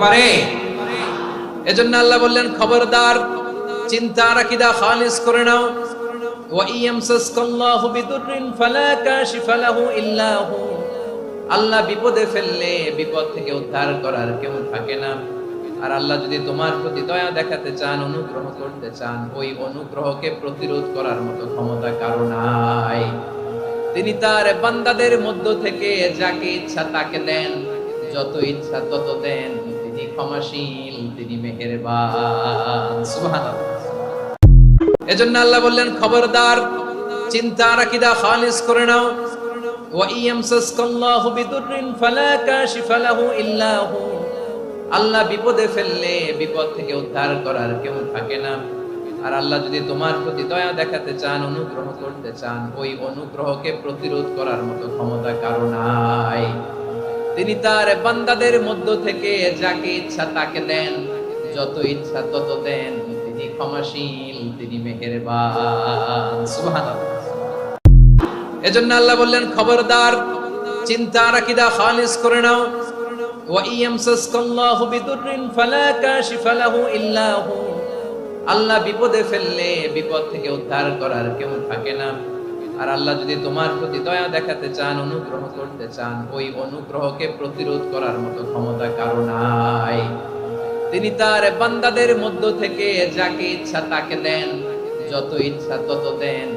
পারে। এজন্য আল্লাহ বললেন, খবরদার, চিন্তার আকীদা খালিস করে নাও। ওয়া ইয়ামসাসকাল্লাহু বিদুররিন ফালা কাশিফা লাহু ইল্লা হু। আল্লাহ বিপদে ফেললে বিপদ থেকে উদ্ধার করার কেউ থাকে না। আর আল্লাহ যদি তোমার প্রতি দয়া দেখাতে চান, অনুগ্রহ করতে চান, ওই অনুগ্রহকে প্রতিরোধ করার মতো ক্ষমতা কারো নাই। তিনি তার বান্দাদের মধ্য থেকে যাকে ইচ্ছা তাকে দেন, যত ইচ্ছা তত দেন। তিনি ক্ষমাশীল, তিনি মেহেরবান। সুবহানাল্লাহ। এজন্য আল্লাহ বললেন, খবরদার, চিন্তার আকীদা খালিস করে নাও। ওয়া ইয়ামসাসকাল্লাহু বিদুররিন ফালা কাশিফা লাহু ইল্লা হু। আল্লাহ বিপদে ফেললে বিপদ থেকে উদ্ধার করার কেউ থাকে না। আর আল্লাহ যদি তোমার প্রতি দয়া দেখাতে চান, অনুগ্রহ করতে চান, ওই অনুগ্রহকে প্রতিরোধ করার মতো ক্ষমতা কারো নাই। তিনি তার বান্দাদের মধ্য থেকে যাকে ইচ্ছা তাকে দেন, যত ইচ্ছা তত দেন। তিনি ক্ষমাশীল, তিনি মেহেরবান। সুবহানাল্লাহ। এজন্য আল্লাহ বললেন, খবরদার, চিন্তার আকীদা খালিস করে নাও। ওয়া ইয়ামসাসকাল্লাহু বিদুররিন ফালা কাশিফা লাহু ইল্লা হু। আল্লাহ বিপদে ফেললে বিপদ থেকে উদ্ধার করার কেউ থাকে না। আর আল্লাহ যদি তোমার প্রতি দয়া দেখাতে চান, অনুগ্রহ করতে চান, ওই অনুগ্রহকে প্রতিরোধ করার মতো ক্ষমতা কারো নাই। তিনি তার বান্দাদের মধ্য থেকে যাকে ইচ্ছা তাকে দেন, যত ইচ্ছা তত দেন।